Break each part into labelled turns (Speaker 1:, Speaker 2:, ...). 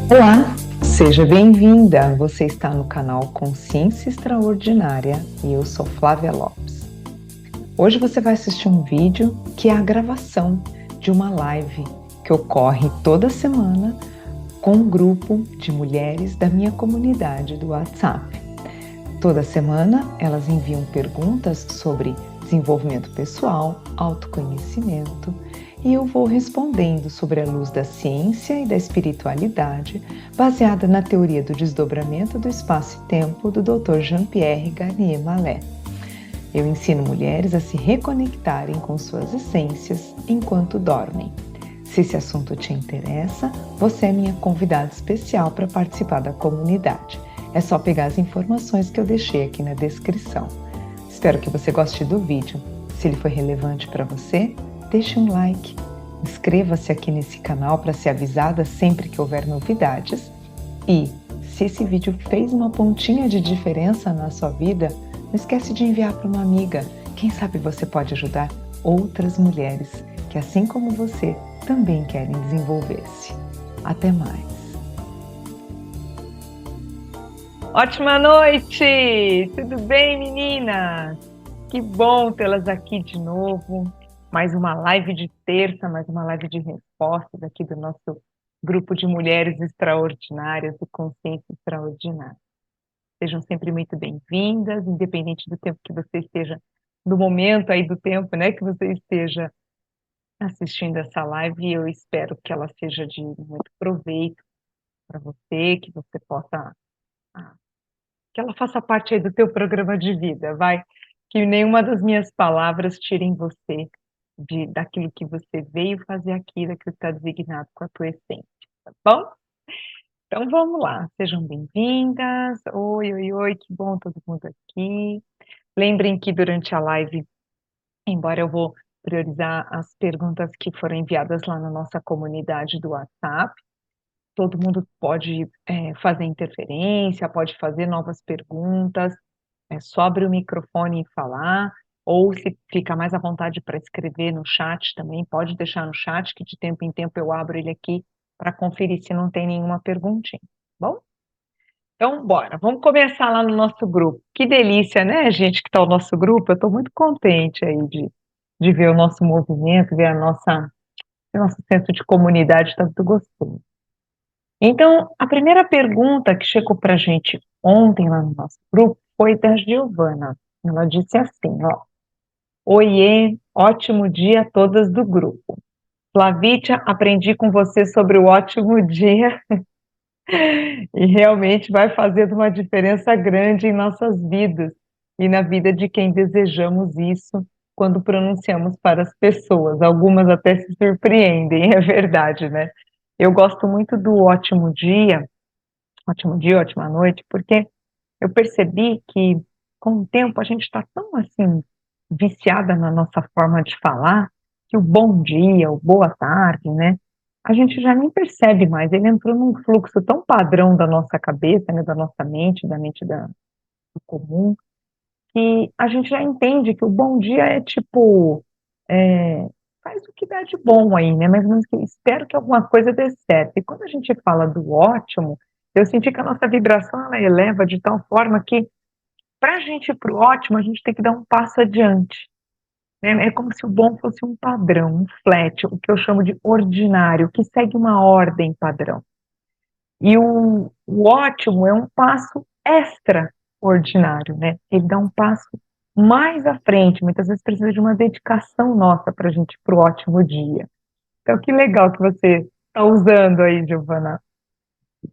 Speaker 1: Olá, seja bem-vinda. Você está no canal Consciência Extraordinária e eu sou Flávia Lopes. Hoje você vai assistir um vídeo que é a gravação de uma live que ocorre toda semana com um grupo de mulheres da minha comunidade do WhatsApp. Toda semana elas enviam perguntas sobre desenvolvimento pessoal, autoconhecimento, e eu vou respondendo sobre a luz da ciência e da espiritualidade, baseada na teoria do desdobramento do espaço e tempo do Dr. Jean-Pierre Garnier Mallet. Eu ensino mulheres a se reconectarem com suas essências enquanto dormem. Se esse assunto te interessa, você é minha convidada especial para participar da comunidade. É só pegar as informações que eu deixei aqui na descrição. Espero que você goste do vídeo. Se ele foi relevante para você, deixe um like, inscreva-se aqui nesse canal para ser avisada sempre que houver novidades e, se esse vídeo fez uma pontinha de diferença na sua vida, não esquece de enviar para uma amiga. Quem sabe você pode ajudar outras mulheres que, assim como você, também querem desenvolver-se. Até mais! Ótima noite! Tudo bem, meninas? Que bom tê-las aqui de novo. Mais uma live de terça, mais uma live de respostas aqui do nosso grupo de mulheres extraordinárias, do Consciência Extraordinária. Sejam sempre muito bem-vindas, independente do tempo que você esteja, do momento aí do tempo, né, que você esteja assistindo essa live, eu espero que ela seja de muito proveito para você, que você possa, que ela faça parte aí do teu programa de vida, vai, que nenhuma das minhas palavras tirem você daquilo que você veio fazer aqui, daquilo que está designado com a tua essência, tá bom? Então vamos lá, sejam bem-vindas, oi, oi, oi, que bom todo mundo aqui. Lembrem que durante a live, embora eu vou priorizar as perguntas que foram enviadas lá na nossa comunidade do WhatsApp, todo mundo pode fazer interferência, pode fazer novas perguntas, é só abrir o microfone e falar, ou se fica mais à vontade para escrever no chat também, pode deixar no chat, que de tempo em tempo eu abro ele aqui para conferir se não tem nenhuma perguntinha, bom? Então, bora, vamos começar lá no nosso grupo. Que delícia, né, gente, que está o nosso grupo? Eu estou muito contente aí de ver o nosso movimento, ver o nosso senso de comunidade, está muito gostoso. Então, a primeira pergunta que chegou para a gente ontem lá no nosso grupo foi da Giovana. Ela disse assim, ó: Oiê, ótimo dia a todas do grupo. Flavítia, aprendi com você sobre o ótimo dia e realmente vai fazendo uma diferença grande em nossas vidas e na vida de quem desejamos isso quando pronunciamos para as pessoas. Algumas até se surpreendem, é verdade, né? Eu gosto muito do ótimo dia, ótima noite, porque eu percebi que com o tempo a gente está tão assim viciada na nossa forma de falar que o bom dia, o boa tarde, né? A gente já nem percebe mais, ele entrou num fluxo tão padrão da nossa cabeça, né, da nossa mente, do comum, que a gente já entende que o bom dia é tipo, é, faz o que dá de bom aí, né? Mais ou menos que espero que alguma coisa dê certo. E quando a gente fala do ótimo, eu senti que a nossa vibração ela eleva de tal forma que para a gente ir para o ótimo, a gente tem que dar um passo adiante, né? É como se o bom fosse um padrão, um flat, o que eu chamo de ordinário, que segue uma ordem padrão. E o ótimo é um passo extraordinário, né? Ele dá um passo mais à frente, muitas vezes precisa de uma dedicação nossa para a gente ir para o ótimo dia. Então, que legal que você está usando aí, Giovana.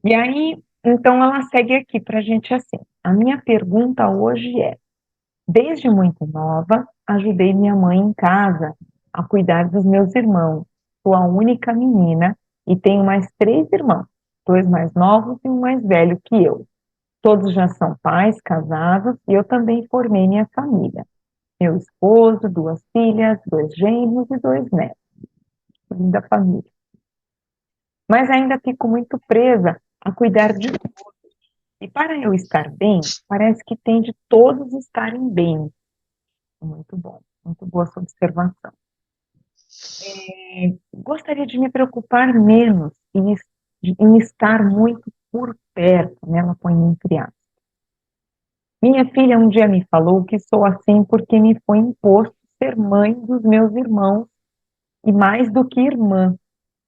Speaker 1: E aí, então, ela segue aqui para a gente assim. A minha pergunta hoje é: desde muito nova, ajudei minha mãe em casa a cuidar dos meus irmãos. Sou a única menina e tenho mais três irmãos, dois mais novos e um mais velho que eu. Todos já são pais, casados, e eu também formei minha família. Meu esposo, duas filhas, dois genros e dois netos. Linda família. Mas ainda fico muito presa a cuidar de todos. E para eu estar bem, parece que tem de todos estarem bem. Muito bom, muito boa sua observação. Gostaria de me preocupar menos e em estar muito por perto, né? Ela põe entre aspas. Minha filha um dia me falou que sou assim porque me foi imposto ser mãe dos meus irmãos e mais do que irmã,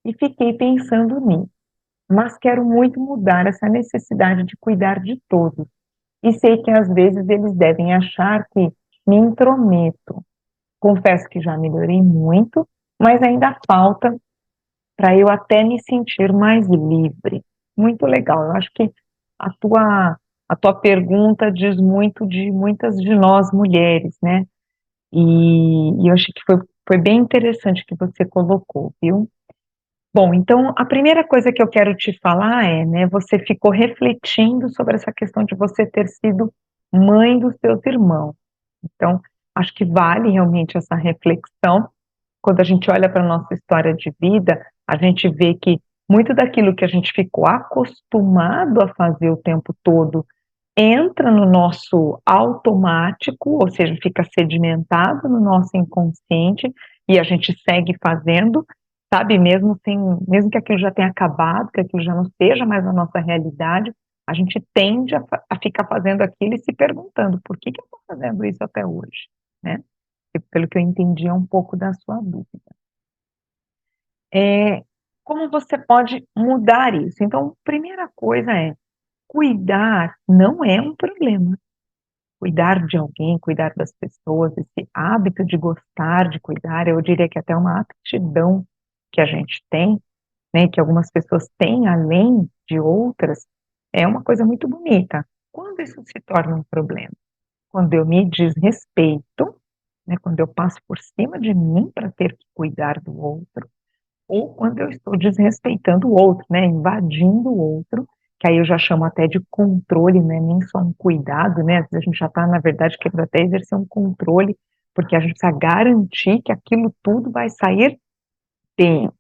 Speaker 1: e fiquei pensando nisso. Mas quero muito mudar essa necessidade de cuidar de todos. E sei que às vezes eles devem achar que me intrometo. Confesso que já melhorei muito, mas ainda falta para eu até me sentir mais livre. Muito legal. Eu acho que a tua, a tua pergunta diz muito de muitas de nós mulheres, né? E eu achei que foi bem interessante que você colocou, viu? Bom, então a primeira coisa que eu quero te falar é, né, você ficou refletindo sobre essa questão de você ter sido mãe dos seus irmãos. Então, acho que vale realmente essa reflexão. Quando a gente olha para a nossa história de vida, a gente vê que muito daquilo que a gente ficou acostumado a fazer o tempo todo entra no nosso automático, ou seja, fica sedimentado no nosso inconsciente e a gente segue fazendo, sabe, mesmo que aquilo já tenha acabado, que aquilo já não seja mais a nossa realidade, a gente tende a ficar fazendo aquilo e se perguntando por que eu estou fazendo isso até hoje, né? E pelo que eu entendi, é um pouco da sua dúvida. É, como você pode mudar isso? Então, primeira coisa é, cuidar não é um problema. Cuidar de alguém, cuidar das pessoas, esse hábito de gostar de cuidar, eu diria que até uma aptidão que a gente tem, né, que algumas pessoas têm além de outras, é uma coisa muito bonita. Quando isso se torna um problema? Quando eu me desrespeito, né, quando eu passo por cima de mim para ter que cuidar do outro, ou quando eu estou desrespeitando o outro, né, invadindo o outro, que aí eu já chamo até de controle, né, nem só um cuidado, né, às vezes a gente já está, na verdade, querendo até exercer um controle, porque a gente precisa garantir que aquilo tudo vai sair bem.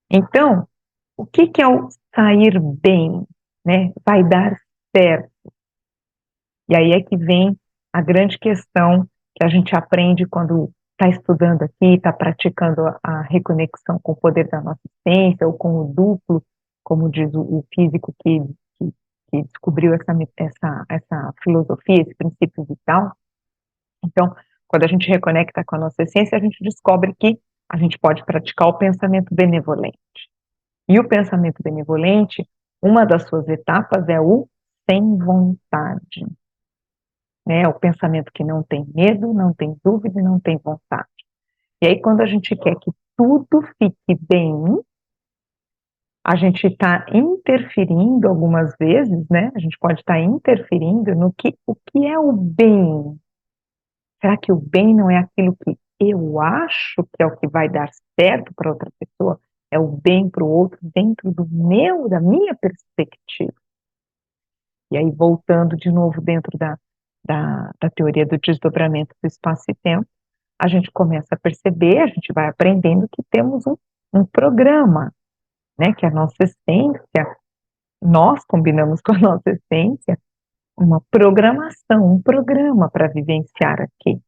Speaker 1: Então, o que que é o sair bem, né, vai dar certo? E aí é que vem a grande questão que a gente aprende quando está estudando aqui, está praticando a reconexão com o poder da nossa essência, ou com o duplo, como diz o físico que descobriu essa filosofia, esse princípio vital. Então, quando a gente reconecta com a nossa essência, a gente descobre que a gente pode praticar o pensamento benevolente. E o pensamento benevolente, uma das suas etapas é o sem vontade, né? O pensamento que não tem medo, não tem dúvida e não tem vontade. E aí, quando a gente quer que tudo fique bem, a gente está interferindo algumas vezes, né? A gente pode estar interferindo no que o que é o bem. Será que o bem não é aquilo que eu acho que é o que vai dar certo para outra pessoa? É o bem para o outro dentro da minha perspectiva. E aí, voltando de novo dentro da teoria do desdobramento do espaço e tempo, a gente começa a perceber, a gente vai aprendendo que temos um programa, né, que a nossa essência, nós combinamos com a nossa essência, uma programação, um programa para vivenciar aqui.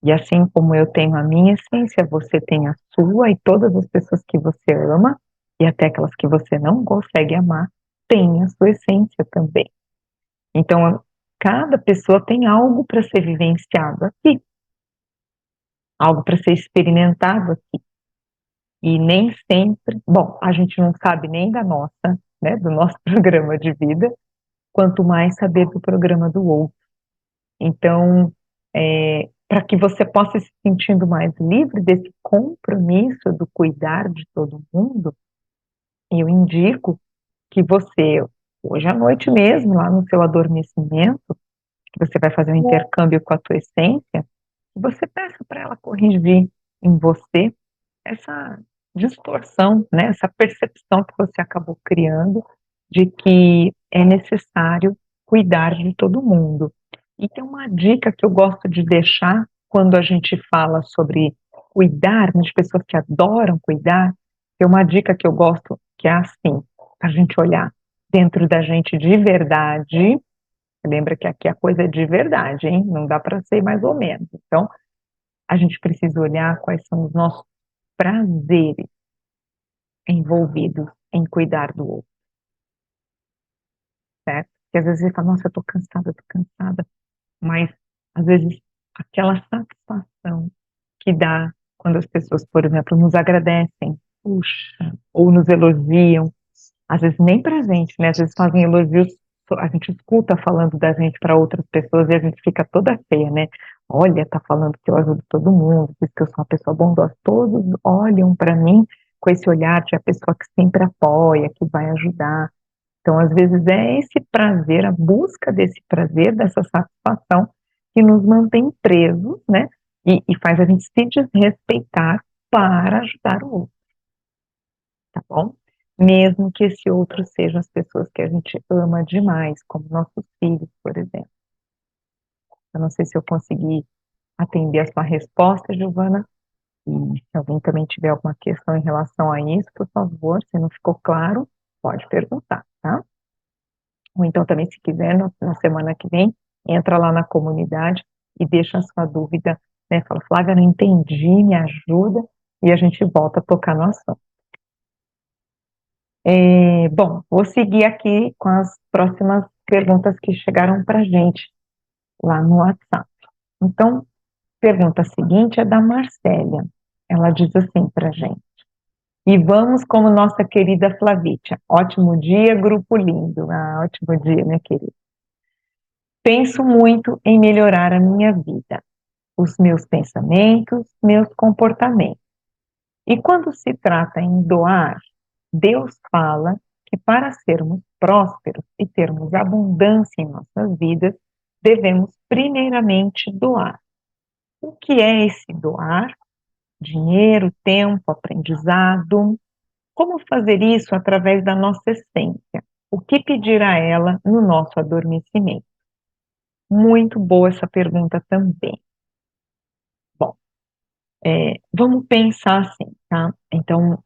Speaker 1: E assim como eu tenho a minha essência, você tem a sua, e todas as pessoas que você ama, e até aquelas que você não consegue amar, têm a sua essência também. Então, cada pessoa tem algo para ser vivenciado aqui, algo para ser experimentado aqui. E nem sempre, bom, a gente não sabe nem da nossa, né, do nosso programa de vida, quanto mais saber do programa do outro. Então, para que você possa se sentindo mais livre desse compromisso do cuidar de todo mundo, eu indico que você, hoje à noite mesmo, lá no seu adormecimento, que você vai fazer um intercâmbio com a tua essência, que você peça para ela corrigir em você essa distorção, né, essa percepção que você acabou criando de que é necessário cuidar de todo mundo. E tem uma dica que eu gosto de deixar quando a gente fala sobre cuidar, né, de pessoas que adoram cuidar, tem uma dica que eu gosto que é assim, a gente olhar dentro da gente de verdade. Lembra que aqui a coisa é de verdade, hein? Não dá para ser mais ou menos. Então, a gente precisa olhar quais são os nossos prazeres envolvidos em cuidar do outro, certo? Porque às vezes você fala, nossa, eu tô cansada, mas às vezes aquela satisfação que dá quando as pessoas, por exemplo, nos agradecem, puxa, ou nos elogiam, às vezes nem pra gente, né? Às vezes fazem elogios, a gente escuta falando da gente para outras pessoas e a gente fica toda feia, né? Olha, tá falando que eu ajudo todo mundo, diz que eu sou uma pessoa bondosa. Todos olham para mim com esse olhar de a pessoa que sempre apoia, que vai ajudar. Então, às vezes é esse prazer, a busca desse prazer, dessa satisfação, que nos mantém presos, né? E faz a gente se desrespeitar para ajudar o outro, tá bom? Mesmo que esse outro seja as pessoas que a gente ama demais, como nossos filhos, por exemplo. Eu não sei se eu consegui atender a sua resposta, Giovana, e se alguém também tiver alguma questão em relação a isso, por favor, se não ficou claro, pode perguntar, tá? Ou então também, se quiser, na semana que vem, entra lá na comunidade e deixa a sua dúvida, né? Fala, Flávia, não entendi, me ajuda, e a gente volta a tocar no assunto. Bom, vou seguir aqui com as próximas perguntas que chegaram para a gente lá no WhatsApp. Então, pergunta seguinte é da Marcélia. Ela diz assim para a gente. E vamos como nossa querida Flavítia. Ótimo dia, grupo lindo. Ah, ótimo dia, minha querida. Penso muito em melhorar a minha vida, os meus pensamentos, meus comportamentos. E quando se trata em doar, Deus fala que para sermos prósperos e termos abundância em nossas vidas, devemos primeiramente doar. O que é esse doar? Dinheiro, tempo, aprendizado. Como fazer isso através da nossa essência? O que pedir a ela no nosso adormecimento? Muito boa essa pergunta também. Bom, vamos pensar assim, tá? Então,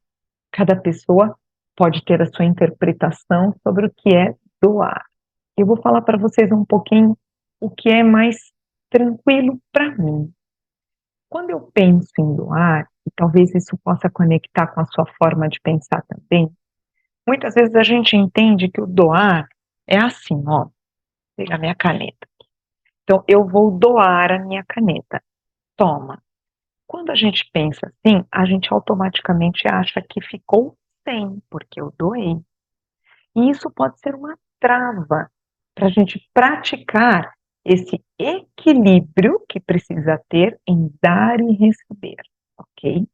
Speaker 1: cada pessoa pode ter a sua interpretação sobre o que é doar. Eu vou falar para vocês um pouquinho o que é mais tranquilo para mim. Quando eu penso em doar, e talvez isso possa conectar com a sua forma de pensar também, muitas vezes a gente entende que o doar é assim, ó, pega a minha caneta. Então, eu vou doar a minha caneta. Toma. Quando a gente pensa assim, a gente automaticamente acha que ficou sem, porque eu doei. E isso pode ser uma trava para a gente praticar esse equilíbrio que precisa ter em dar e receber, ok?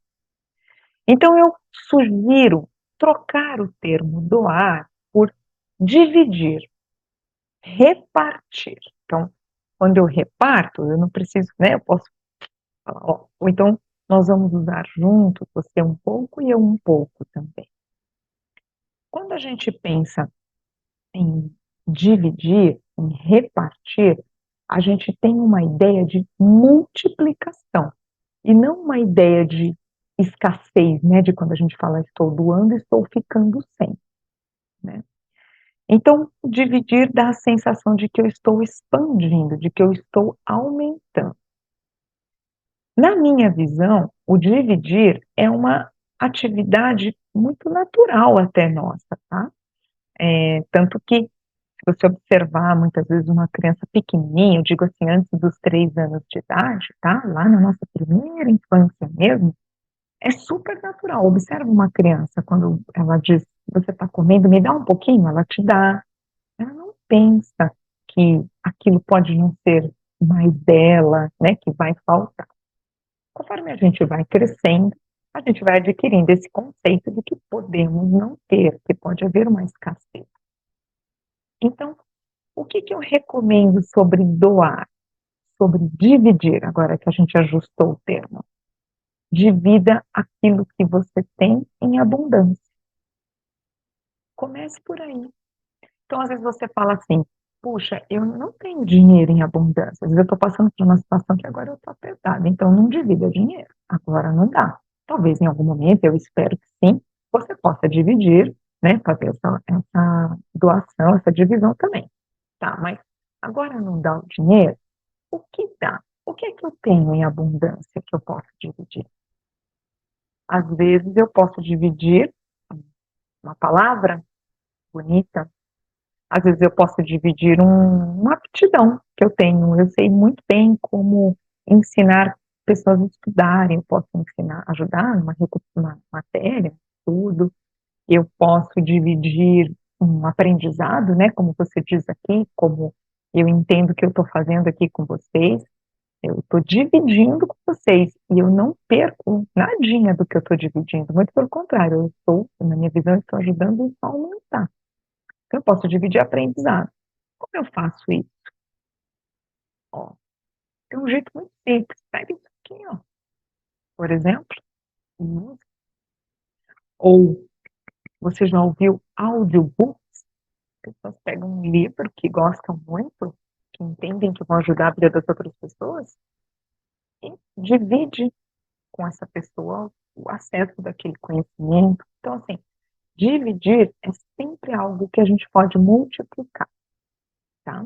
Speaker 1: Então, eu sugiro trocar o termo doar por dividir, repartir. Então, quando eu reparto, eu não preciso, né? Eu posso falar, ó, ou então nós vamos usar juntos, você um pouco e eu um pouco também. Quando a gente pensa em dividir, em repartir, a gente tem uma ideia de multiplicação e não uma ideia de escassez, né? De quando a gente fala estou doando, estou ficando sem, né? Então, dividir dá a sensação de que eu estou expandindo, de que eu estou aumentando. Na minha visão, o dividir é uma atividade muito natural até nossa, tá? Tanto que, se você observar muitas vezes uma criança pequenininha, eu digo assim, antes dos 3 anos de idade, tá? Lá na nossa primeira infância mesmo, é super natural. Observa uma criança, quando ela diz, você está comendo, me dá um pouquinho, ela te dá. Ela não pensa que aquilo pode não ser mais dela, né, que vai faltar. Conforme a gente vai crescendo, a gente vai adquirindo esse conceito de que podemos não ter, que pode haver uma escassez. Então, o que eu recomendo sobre doar, sobre dividir, agora que a gente ajustou o termo? Divida aquilo que você tem em abundância. Comece por aí. Então, às vezes você fala assim, puxa, eu não tenho dinheiro em abundância. Às vezes eu estou passando por uma situação que agora eu estou apertada, então não divida dinheiro. Agora não dá. Talvez em algum momento, eu espero que sim, você possa dividir, né, fazer essa doação, essa divisão também. Tá, mas agora não dá o dinheiro, o que dá? O que é que eu tenho em abundância que eu posso dividir? Às vezes eu posso dividir uma palavra bonita, às vezes eu posso dividir uma aptidão que eu tenho. Eu sei muito bem como ensinar pessoas a estudarem, eu posso ensinar, ajudar numa matéria, tudo. Eu posso dividir um aprendizado, né, como você diz aqui, como eu entendo que eu estou fazendo aqui com vocês. Eu estou dividindo com vocês e eu não perco nadinha do que eu estou dividindo. Muito pelo contrário, eu estou, na minha visão, eu estou ajudando isso a aumentar. Então, eu posso dividir aprendizado. Como eu faço isso? Ó, tem um jeito muito simples. Pega isso aqui, ó, por exemplo, música. Ou você já ouviu audiobook? As pessoas pegam um livro que gostam muito, que entendem que vão ajudar a vida das outras pessoas, e divide com essa pessoa o acesso daquele conhecimento. Então, assim, dividir é sempre algo que a gente pode multiplicar, tá?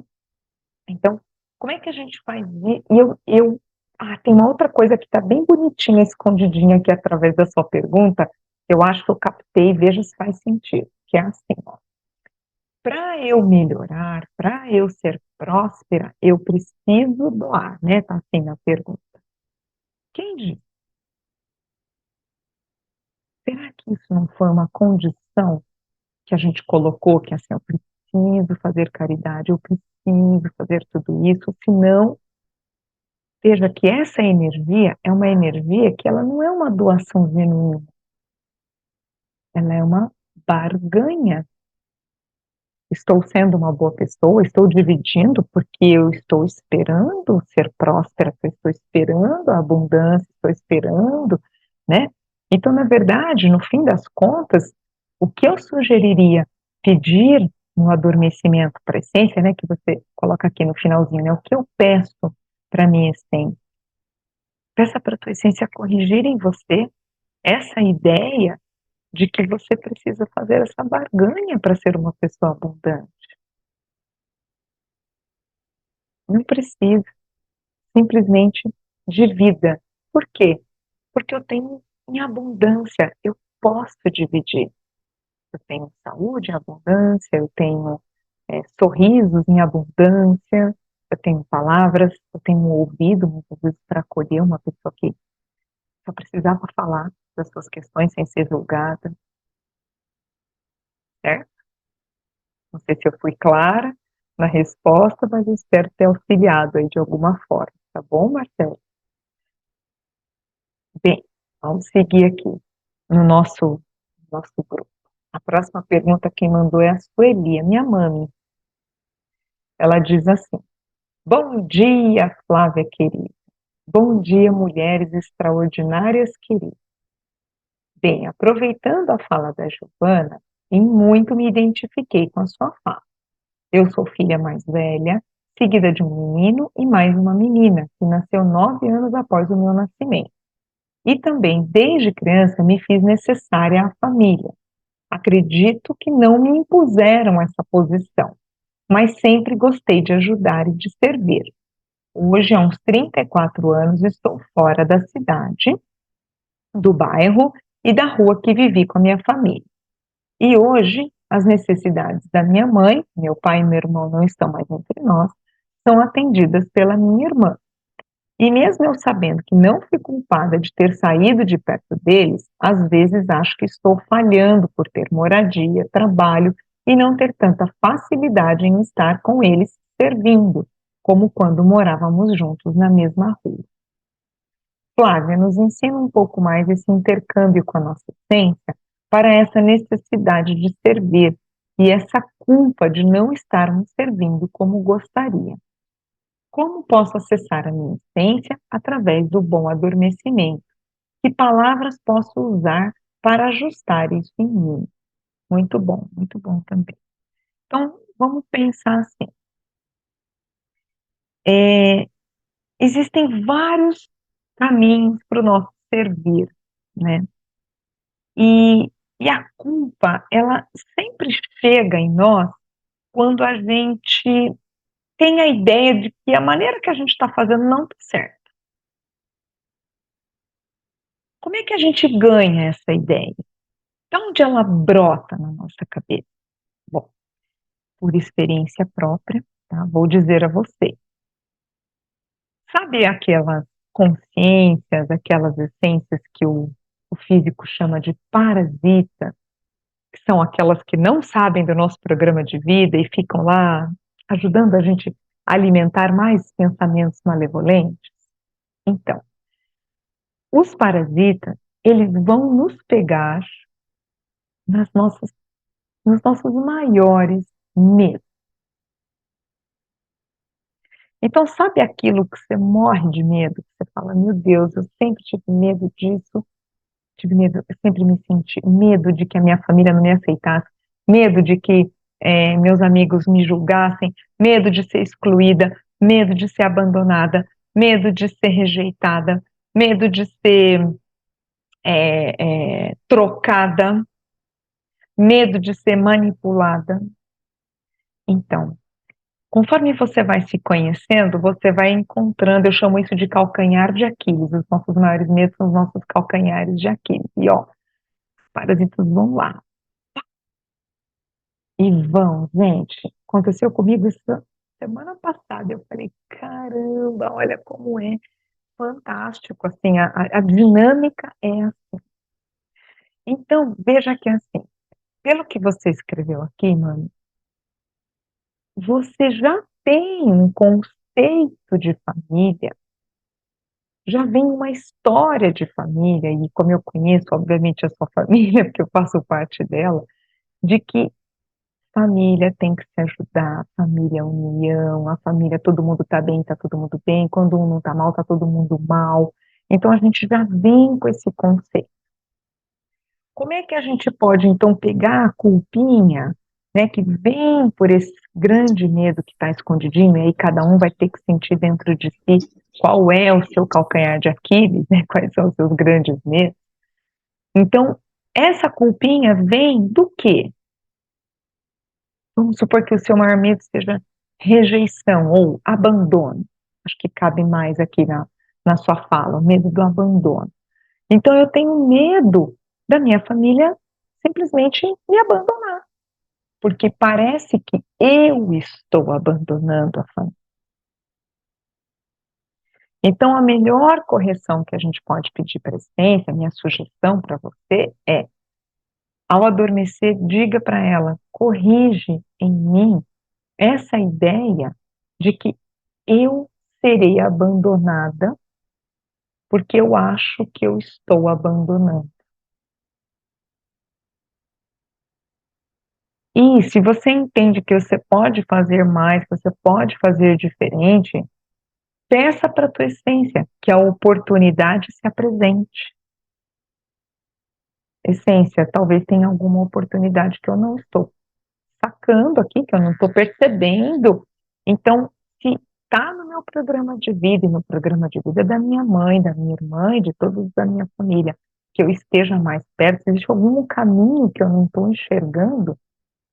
Speaker 1: Então, como é que a gente faz isso? Tem uma outra coisa que está bem bonitinha, escondidinha aqui através da sua pergunta, eu acho que eu captei, veja se faz sentido, que é assim, ó. Para eu melhorar, para eu ser próspera, eu preciso doar, né? Tá assim na pergunta. Quem disse? Será que isso não foi uma condição que a gente colocou, que assim, eu preciso fazer caridade, eu preciso fazer tudo isso, senão, veja que essa energia é uma energia que ela não é uma doação genuína, ela é uma barganha. Estou sendo uma boa pessoa, estou dividindo porque eu estou esperando ser próspera, eu estou esperando a abundância, estou esperando, né? Então, na verdade, no fim das contas, o que eu sugeriria pedir no adormecimento para a essência, né, que você coloca aqui no finalzinho, né, o que eu peço para a minha essência? Peça para a tua essência corrigir em você essa ideia de que você precisa fazer essa barganha para ser uma pessoa abundante. Não precisa, simplesmente divida. Por quê? Porque eu tenho em abundância, eu posso dividir. Eu tenho saúde em abundância, eu tenho sorrisos em abundância, eu tenho palavras, eu tenho um ouvido, muitas vezes, para acolher uma pessoa que só precisava falar das suas questões sem ser julgada, certo? Não sei se eu fui clara na resposta, mas eu espero ter auxiliado aí de alguma forma, tá bom, Marcelo? Bem, vamos seguir aqui no nosso grupo. A próxima pergunta quem mandou é a Sueli, a minha mãe. Ela diz assim: bom dia, Flávia querida. Bom dia, mulheres extraordinárias queridas. Bem, aproveitando a fala da Giovana, em muito me identifiquei com a sua fala. Eu sou filha mais velha, seguida de um menino e mais uma menina, que nasceu 9 anos após o meu nascimento. E também, desde criança, me fiz necessária à família. Acredito que não me impuseram essa posição, mas sempre gostei de ajudar e de servir. Hoje, há uns 34 anos, estou fora da cidade, do bairro e da rua que vivi com a minha família. E hoje, as necessidades da minha mãe, meu pai e meu irmão não estão mais entre nós, são atendidas pela minha irmã. E mesmo eu sabendo que não fui culpada de ter saído de perto deles, às vezes acho que estou falhando por ter moradia, trabalho e não ter tanta facilidade em estar com eles servindo, como quando morávamos juntos na mesma rua. Flávia, nos ensina um pouco mais esse intercâmbio com a nossa essência para essa necessidade de servir e essa culpa de não estarmos servindo como gostaria. Como posso acessar a minha essência através do bom adormecimento? Que palavras posso usar para ajustar isso em mim? Muito bom também. Então, vamos pensar assim. Existem vários caminhos para o nosso servir, né? E a culpa, ela sempre chega em nós quando a gente tem a ideia de que a maneira que a gente está fazendo não está certa. Como é que a gente ganha essa ideia? De onde ela brota na nossa cabeça? Bom, por experiência própria, tá? Vou dizer a você. Sabe aquelas consciências, aquelas essências que o físico chama de parasita, que são aquelas que não sabem do nosso programa de vida e ficam lá ajudando a gente a alimentar mais pensamentos malevolentes? Então, os parasitas, eles vão nos pegar nas nossas, nos nossos maiores medos. Então, sabe aquilo que você morre de medo? Que você fala, meu Deus, eu sempre tive medo disso, tive medo, eu sempre me senti medo de que a minha família não me aceitasse, medo de que meus amigos me julgassem, medo de ser excluída, medo de ser abandonada, medo de ser rejeitada, medo de ser trocada, medo de ser manipulada. Então, conforme você vai se conhecendo, você vai encontrando, eu chamo isso de calcanhar de Aquiles, os nossos maiores medos são os nossos calcanhares de Aquiles. E ó, os parasitas vão lá. E vão, gente. Aconteceu comigo isso semana passada. Eu falei, caramba, olha como é fantástico, assim, a dinâmica é assim. Então, veja que assim, pelo que você escreveu aqui, mano, você já tem um conceito de família, já vem uma história de família, e como eu conheço, obviamente, a sua família, porque eu faço parte dela, de que família tem que se ajudar, família é união, a família, todo mundo tá bem, tá todo mundo bem, quando um não tá mal, tá todo mundo mal. Então a gente já vem com esse conceito. Como é que a gente pode, então, pegar a culpinha, né, que vem por esse grande medo que está escondidinho, e aí cada um vai ter que sentir dentro de si qual é o seu calcanhar de Aquiles, né, quais são os seus grandes medos. Então, essa culpinha vem do quê? Vamos supor que o seu maior medo seja rejeição ou abandono. Acho que cabe mais aqui na sua fala, o medo do abandono. Então, eu tenho medo da minha família simplesmente me abandonar, porque parece que eu estou abandonando a família. Então, a melhor correção que a gente pode pedir para a essência, minha sugestão para você é, ao adormecer, diga para ela, corrige em mim essa ideia de que eu serei abandonada porque eu acho que eu estou abandonando. E se você entende que você pode fazer mais, que você pode fazer diferente, peça para a tua essência que a oportunidade se apresente. Essência, talvez tenha alguma oportunidade que eu não estou sacando aqui, que eu não estou percebendo. Então, se está no meu programa de vida e no programa de vida da minha mãe, da minha irmã e de todos da minha família, que eu esteja mais perto, se existe algum caminho que eu não estou enxergando,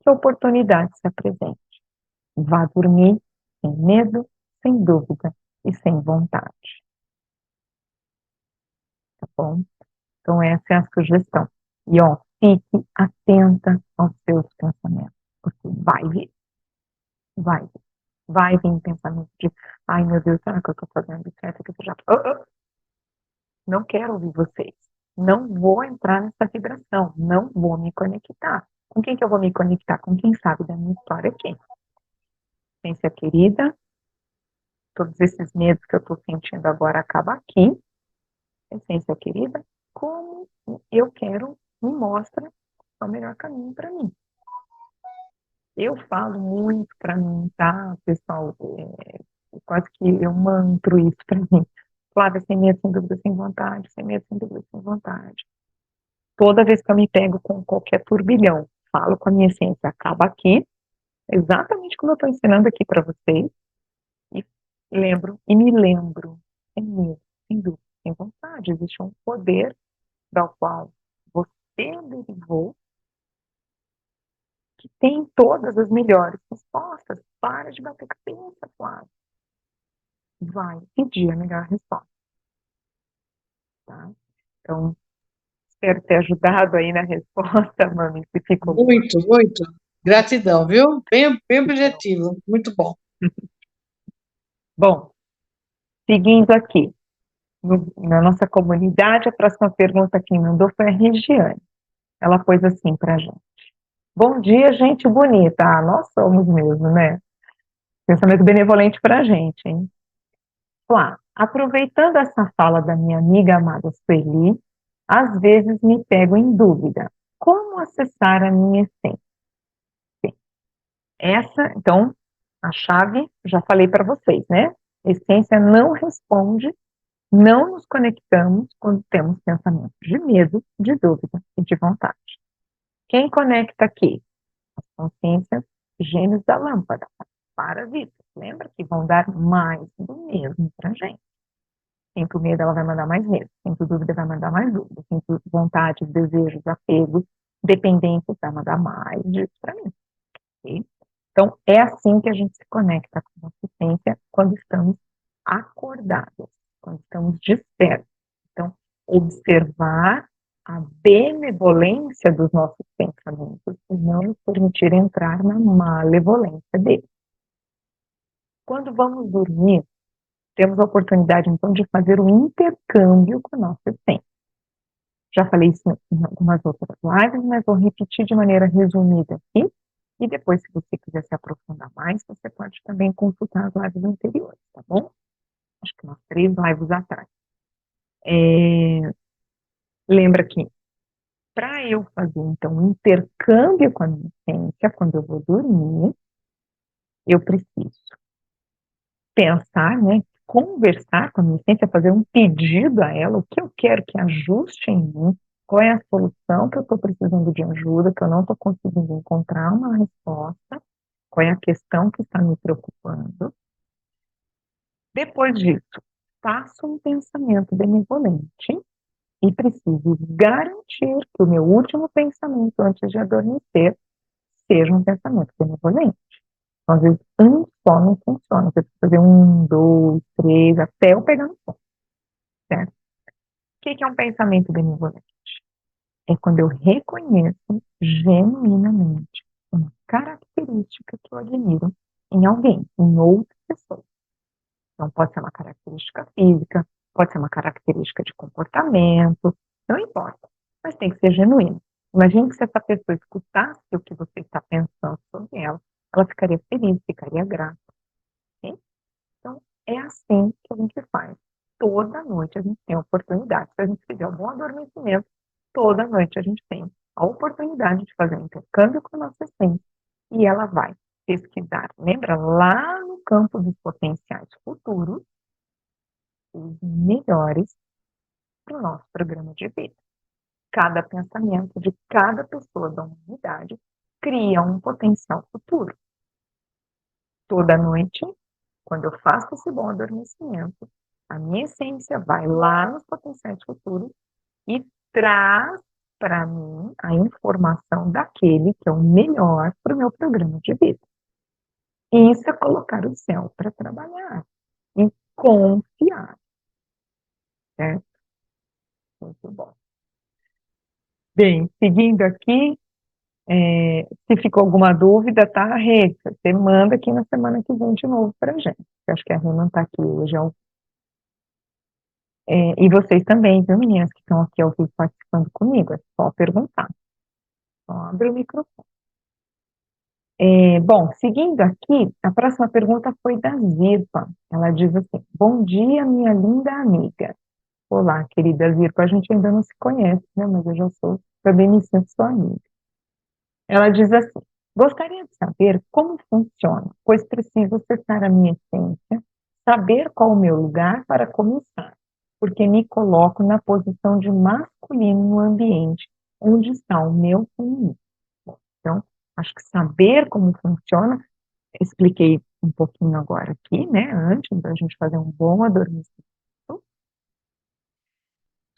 Speaker 1: que a oportunidade se apresente. Vá dormir sem medo, sem dúvida e sem vontade, tá bom? Então, essa é a sugestão. E, ó, fique atenta aos seus pensamentos, porque vai vir, vai vir pensamento de, ai meu Deus, será que eu estou fazendo certo? Que eu já... Não quero ouvir vocês. Não vou entrar nessa vibração, não vou me conectar. Com quem que eu vou me conectar? Com quem sabe da minha história aqui. Ciência querida, todos esses medos que eu estou sentindo agora acabam aqui. Essência querida, como eu quero, me mostra o melhor caminho para mim. Eu falo muito para mim, tá, pessoal? Quase que eu mantro isso para mim. Flávia, sem medo, sem dúvida, sem vontade, sem medo, sem dúvida, sem vontade. Toda vez que eu me pego com qualquer turbilhão, falo com a minha essência, acaba aqui, exatamente como eu estou ensinando aqui para vocês, e me lembro, sem medo, sem dúvida, sem vontade. Existe um poder do qual você derivou que tem todas as melhores respostas. Para de bater cabeça, Flávia. Vai pedir a melhor resposta, tá? Então, Espero ter ajudado aí na resposta, Mami, se ficou bom.
Speaker 2: Muito, muito. Gratidão, viu? Bem objetivo, muito bom.
Speaker 1: Bom, seguindo aqui, na nossa comunidade, a próxima pergunta que mandou foi a Regiane. Ela pôs assim para a gente. Bom dia, gente bonita. Ah, nós somos mesmo, né? Pensamento benevolente para a gente, hein? Lá, aproveitando essa fala da minha amiga amada Sueli, às vezes me pego em dúvida. Como acessar a minha essência? Essa, então, a chave, já falei para vocês, né? Essência não responde, não nos conectamos quando temos pensamentos de medo, de dúvida e de vontade. Quem conecta aqui? As consciências gênios da lâmpada, parasitas. Lembra que vão dar mais do mesmo para a gente. Sinto medo, ela vai mandar mais medo. Sinto dúvida, vai mandar mais dúvida. Sinto vontade, desejos, apegos, dependência, vai mandar mais disso para mim. Okay? Então, é assim que a gente se conecta com a nossa essência quando estamos acordados, quando estamos despertos. Então, observar a benevolência dos nossos pensamentos e não nos permitir entrar na malevolência deles. Quando vamos dormir, temos a oportunidade, então, de fazer um intercâmbio com a nossa essência. Já falei isso em algumas outras lives, mas vou repetir de maneira resumida aqui. E depois, se você quiser se aprofundar mais, você pode também consultar as lives anteriores, tá bom? Acho que umas 3 lives atrás. Lembra que para eu fazer, então, um intercâmbio com a minha essência, quando eu vou dormir, eu preciso pensar, né, conversar com a minha essência, fazer um pedido a ela, o que eu quero que ajuste em mim, qual é a solução que eu estou precisando de ajuda, que eu não estou conseguindo encontrar uma resposta, qual é a questão que está me preocupando. Depois disso, faço um pensamento benevolente e preciso garantir que o meu último pensamento antes de adormecer seja um pensamento benevolente. Então, às vezes, um só não funciona. Você precisa fazer 1, 2, 3, até eu pegar no ponto, certo? O que é um pensamento benevolente? É quando eu reconheço genuinamente uma característica que eu admiro em alguém, em outra pessoa. Então, pode ser uma característica física, pode ser uma característica de comportamento, não importa, mas tem que ser genuíno. Imagine que se essa pessoa escutasse o que você está pensando sobre ela ficaria feliz, ficaria grata. Okay? Então, é assim que a gente faz. Toda noite a gente tem a oportunidade. Se a gente fizer um bom adormecimento, toda noite a gente tem a oportunidade de fazer um intercâmbio com a nossa essência. E ela vai pesquisar. Lembra lá no campo dos potenciais futuros, os melhores para o nosso programa de vida. Cada pensamento de cada pessoa da humanidade cria um potencial futuro. Toda noite, quando eu faço esse bom adormecimento, a minha essência vai lá nos potenciais futuros e traz para mim a informação daquele que é o melhor para o meu programa de vida. Isso é colocar o céu para trabalhar e confiar, certo? Muito bom. Bem, seguindo aqui, se ficou alguma dúvida, tá, Rê? Você manda aqui na semana que vem de novo para a gente. Eu acho que a Rê não está aqui hoje. E vocês também, viu, meninas, que estão aqui ao vivo participando comigo. É só perguntar. Só abre o microfone. Bom, seguindo aqui, a próxima pergunta foi da Zirpa. Ela diz assim: bom dia, minha linda amiga. Olá, querida Zirpa, a gente ainda não se conhece, né? Mas eu já sou, também me sinto sua amiga. Ela diz assim: gostaria de saber como funciona, pois preciso acessar a minha essência, saber qual o meu lugar para começar, porque me coloco na posição de masculino no ambiente onde está o meu feminino. Então, acho que saber como funciona, expliquei um pouquinho agora aqui, né, antes da gente fazer um bom adormecimento,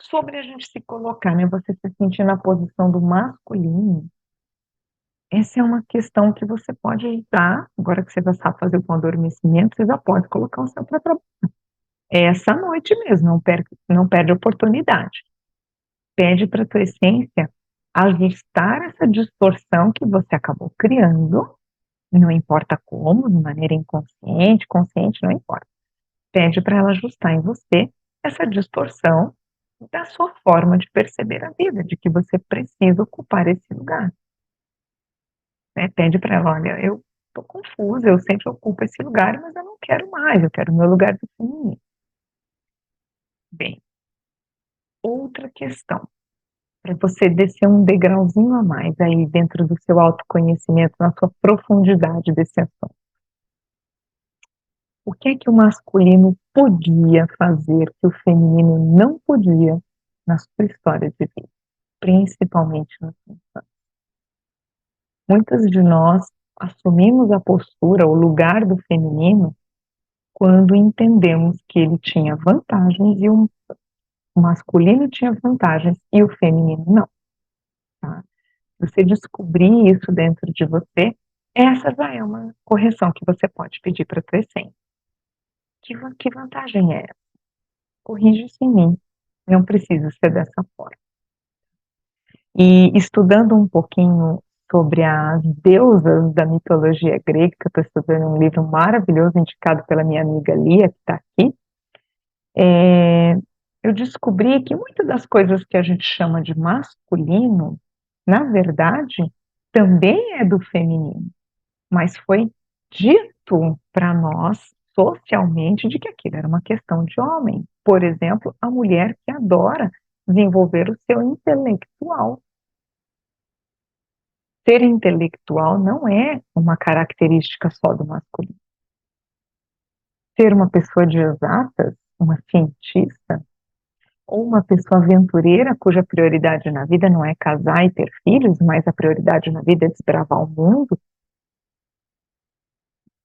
Speaker 1: sobre a gente se colocar, né, você se sentir na posição do masculino. Essa é uma questão que você pode usar, agora que você já sabe fazer o bom adormecimento, você já pode colocar o seu para trabalhar. É essa noite mesmo, não perde a oportunidade. Pede para a tua essência ajustar essa distorção que você acabou criando, não importa como, de maneira inconsciente, consciente, não importa. Pede para ela ajustar em você essa distorção da sua forma de perceber a vida, de que você precisa ocupar esse lugar. Né? Pede para ela, olha, eu estou confusa, eu sempre ocupo esse lugar, mas eu não quero mais, eu quero o meu lugar do feminino. Bem, outra questão, para você descer um degrauzinho a mais aí dentro do seu autoconhecimento, na sua profundidade desse assunto. O que é que o masculino podia fazer que o feminino não podia na sua história de vida, principalmente na sua infância? Muitas de nós assumimos a postura, o lugar do feminino, quando entendemos que ele tinha vantagens e o masculino tinha vantagens e o feminino não. Tá? Se você descobrir isso dentro de você, essa já é uma correção que você pode pedir para a tua essência. Que vantagem é essa? Corrige isso em mim. Não precisa ser dessa forma. E estudando um pouquinho sobre as deusas da mitologia grega, que eu estou estudando um livro maravilhoso indicado pela minha amiga Lia, que está aqui, eu descobri que muitas das coisas que a gente chama de masculino, na verdade, também é do feminino, mas foi dito para nós socialmente de que aquilo era uma questão de homem. Por exemplo, a mulher que adora desenvolver o seu intelectual. Ser intelectual não é uma característica só do masculino. Ser uma pessoa de exatas, uma cientista, ou uma pessoa aventureira cuja prioridade na vida não é casar e ter filhos, mas a prioridade na vida é desbravar o mundo,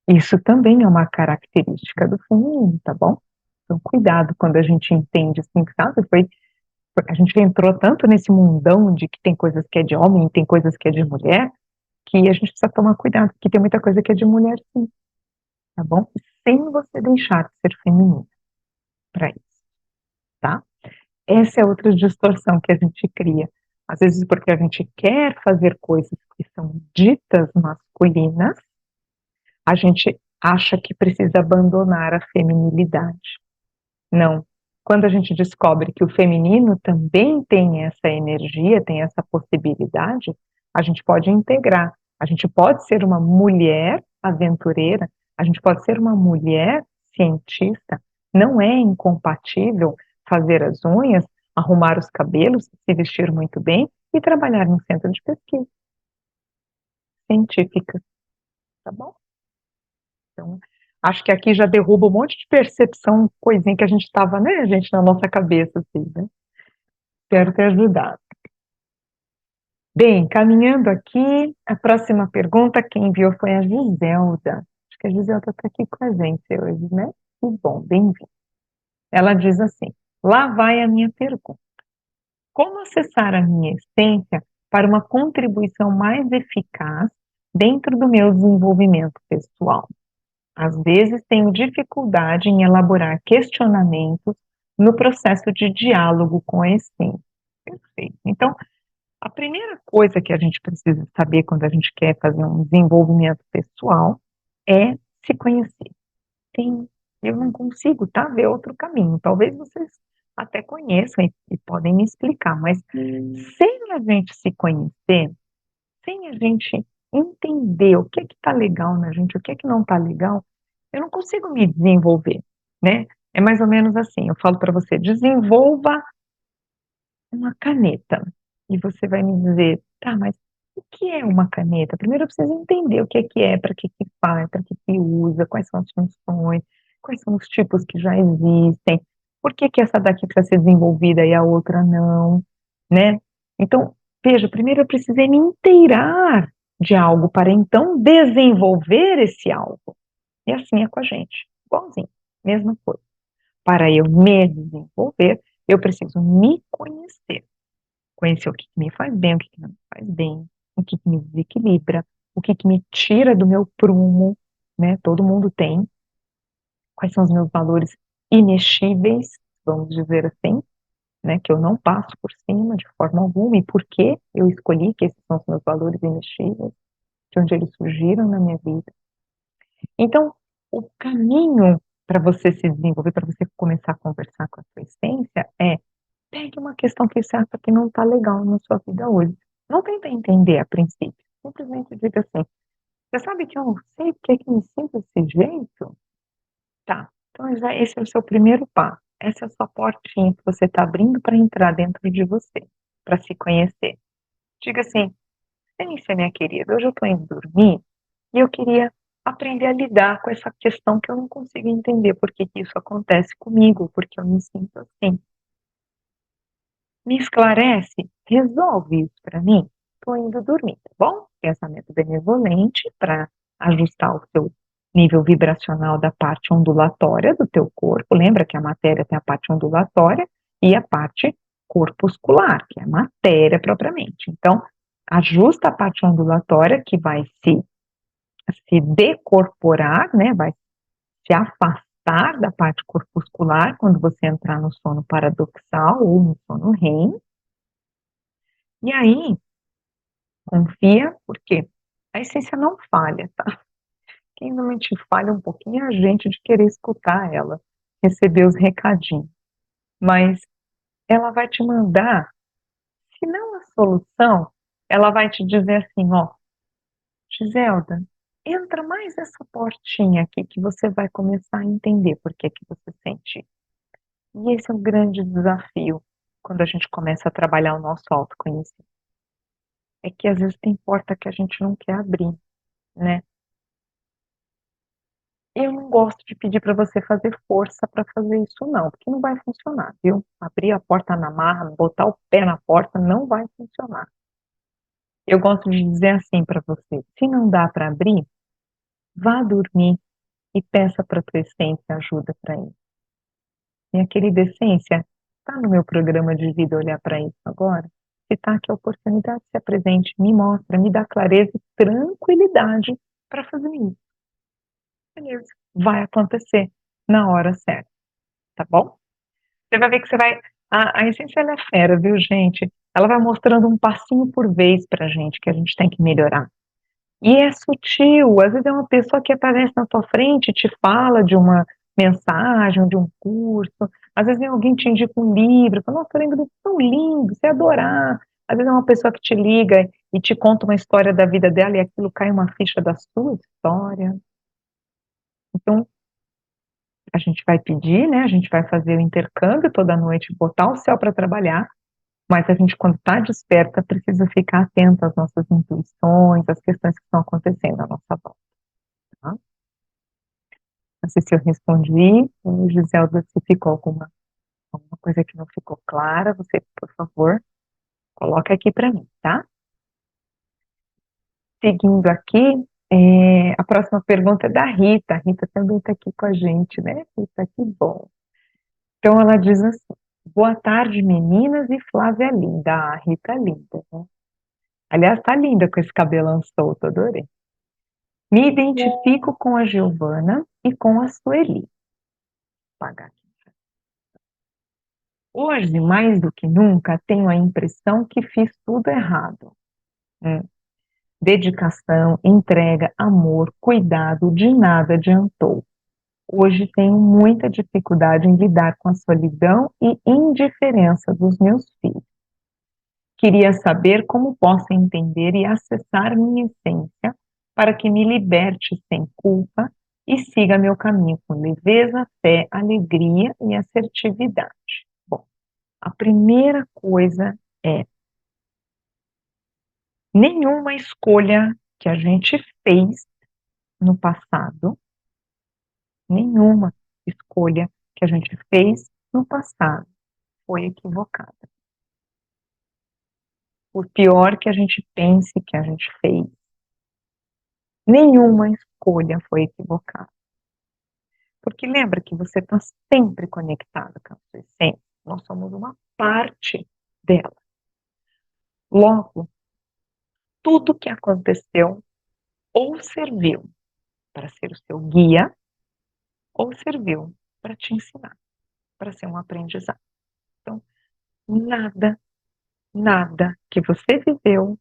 Speaker 1: isso também é uma característica do feminino, tá bom? Então, cuidado quando a gente entende assim, sabe? A gente entrou tanto nesse mundão de que tem coisas que é de homem e tem coisas que é de mulher, que a gente precisa tomar cuidado, porque tem muita coisa que é de mulher sim, tá bom? Sem você deixar de ser feminino para isso, tá? Essa é outra distorção que a gente cria. Às vezes porque a gente quer fazer coisas que são ditas masculinas, a gente acha que precisa abandonar a feminilidade. Não. Quando a gente descobre que o feminino também tem essa energia, tem essa possibilidade, a gente pode integrar. A gente pode ser uma mulher aventureira, a gente pode ser uma mulher cientista. Não é incompatível fazer as unhas, arrumar os cabelos, se vestir muito bem e trabalhar no centro de pesquisa científica, tá bom? Então, acho que aqui já derruba um monte de percepção, coisinha que a gente estava, né, gente, na nossa cabeça, assim, né? Espero ter ajudado. Bem, caminhando aqui, a próxima pergunta, quem enviou foi a Giselda. Acho que a Giselda está aqui com a gente hoje, né? Que bom, bem-vindo. Ela diz assim, lá vai a minha pergunta. Como acessar a minha essência para uma contribuição mais eficaz dentro do meu desenvolvimento pessoal? Às vezes tenho dificuldade em elaborar questionamentos no processo de diálogo com a essência. Perfeito. Então, a primeira coisa que a gente precisa saber quando a gente quer fazer um desenvolvimento pessoal é se conhecer. Eu não consigo, tá, ver outro caminho. Talvez vocês até conheçam e podem me explicar, mas sem a gente se conhecer, sem a gente entender o que está legal na gente, o que não está legal, eu não consigo me desenvolver, né? É mais ou menos assim, eu falo para você, desenvolva uma caneta. E você vai me dizer, tá, mas o que é uma caneta? Primeiro eu preciso entender o que é, para que faz, para que usa, quais são as funções, quais são os tipos que já existem, por que essa daqui precisa ser desenvolvida e a outra não, né? Então, veja, primeiro eu precisei me inteirar de algo para então desenvolver esse algo. E assim é com a gente, igualzinho, mesma coisa. Para eu me desenvolver, eu preciso me conhecer. Conhecer o que me faz bem, o que não me faz bem, o que me desequilibra, o que me tira do meu prumo, né? Todo mundo tem. Quais são os meus valores imexíveis, vamos dizer assim, né, que eu não passo por cima de forma alguma, e por que eu escolhi que esses são os meus valores imexíveis, de onde eles surgiram na minha vida. Então, o caminho para você se desenvolver, para você começar a conversar com a sua essência, é pegue uma questão que você acha que não está legal na sua vida hoje. Não tenta entender a princípio. Simplesmente diga assim: você sabe que eu não sei por que me sinto desse jeito? Tá. Então, já esse é o seu primeiro passo. Essa é a sua portinha que você está abrindo para entrar dentro de você, para se conhecer. Diga assim: Denise, minha querida, hoje eu estou indo dormir e eu queria aprender a lidar com essa questão que eu não consigo entender por que isso acontece comigo, porque eu me sinto assim. Me esclarece, resolve isso para mim. Estou indo dormir, tá bom? Pensamento benevolente para ajustar o seu nível vibracional da parte ondulatória do teu corpo. Lembra que a matéria tem a parte ondulatória e a parte corpuscular, que é a matéria propriamente. Então, ajusta a parte ondulatória que vai se decorporar, né? Vai se afastar da parte corpuscular quando você entrar no sono paradoxal ou no sono REM. E aí, confia, porque a essência não falha, tá? Quem normalmente falha um pouquinho é a gente de querer escutar ela, receber os recadinhos. Mas ela vai te mandar, se não a solução, ela vai te dizer assim, ó, Giselda, entra mais essa portinha aqui que você vai começar a entender por que que você sente. E esse é um grande desafio quando a gente começa a trabalhar o nosso autoconhecimento. É que às vezes tem porta que a gente não quer abrir, né? Eu não gosto de pedir para você fazer força para fazer isso, não, porque não vai funcionar, viu? Abrir a porta na marra, botar o pé na porta, não vai funcionar. Eu gosto de dizer assim para você: se não dá para abrir, vá dormir e peça para a tua essência ajuda para isso. Minha querida essência, está no meu programa de vida olhar para isso agora? Se está, que a oportunidade se apresente, me mostra, me dá clareza e tranquilidade para fazer isso. Beleza, vai acontecer na hora certa, tá bom? Você vai ver que você vai. A essência ela é fera, viu, gente? Ela vai mostrando um passinho por vez pra gente que a gente tem que melhorar. E é sutil, às vezes é uma pessoa que aparece na tua frente e te fala de uma mensagem, de um curso, às vezes vem alguém te indica um livro, fala, nossa, eu lembro disso tão lindo, você ia adorar. Às vezes é uma pessoa que te liga e te conta uma história da vida dela e aquilo cai uma ficha da sua história. Então, a gente vai pedir, né? A gente vai fazer o intercâmbio toda noite, botar o céu para trabalhar, mas a gente, quando está desperta, precisa ficar atento às nossas intuições, às questões que estão acontecendo à nossa volta. Tá? Não sei se eu respondi, Giselda, se ficou alguma coisa que não ficou clara, você, por favor, coloca aqui para mim, tá? Seguindo aqui, a próxima pergunta é da Rita. A Rita também está aqui com a gente, né? Rita, que bom. Então ela diz assim: boa tarde, meninas e Flávia linda. Ah, Rita linda, né? Aliás, tá linda com esse cabelão solto, adorei. Me identifico com a Giovana e com a Sueli. Vou apagar aqui. Hoje, mais do que nunca, tenho a impressão que fiz tudo errado. Dedicação, entrega, amor, cuidado, de nada adiantou. Hoje tenho muita dificuldade em lidar com a solidão e indiferença dos meus filhos. Queria saber como posso entender e acessar minha essência para que me liberte sem culpa e siga meu caminho com leveza, fé, alegria e assertividade. Bom, a primeira coisa é: nenhuma escolha que a gente fez no passado, nenhuma escolha que a gente fez no passado foi equivocada. Por pior que a gente pense que a gente fez, nenhuma escolha foi equivocada. Porque lembra que você está sempre conectado com a sua essência. Nós somos uma parte dela. Logo, tudo que aconteceu ou serviu para ser o seu guia, ou serviu para te ensinar, para ser um aprendizado. Então, nada, nada que você viveu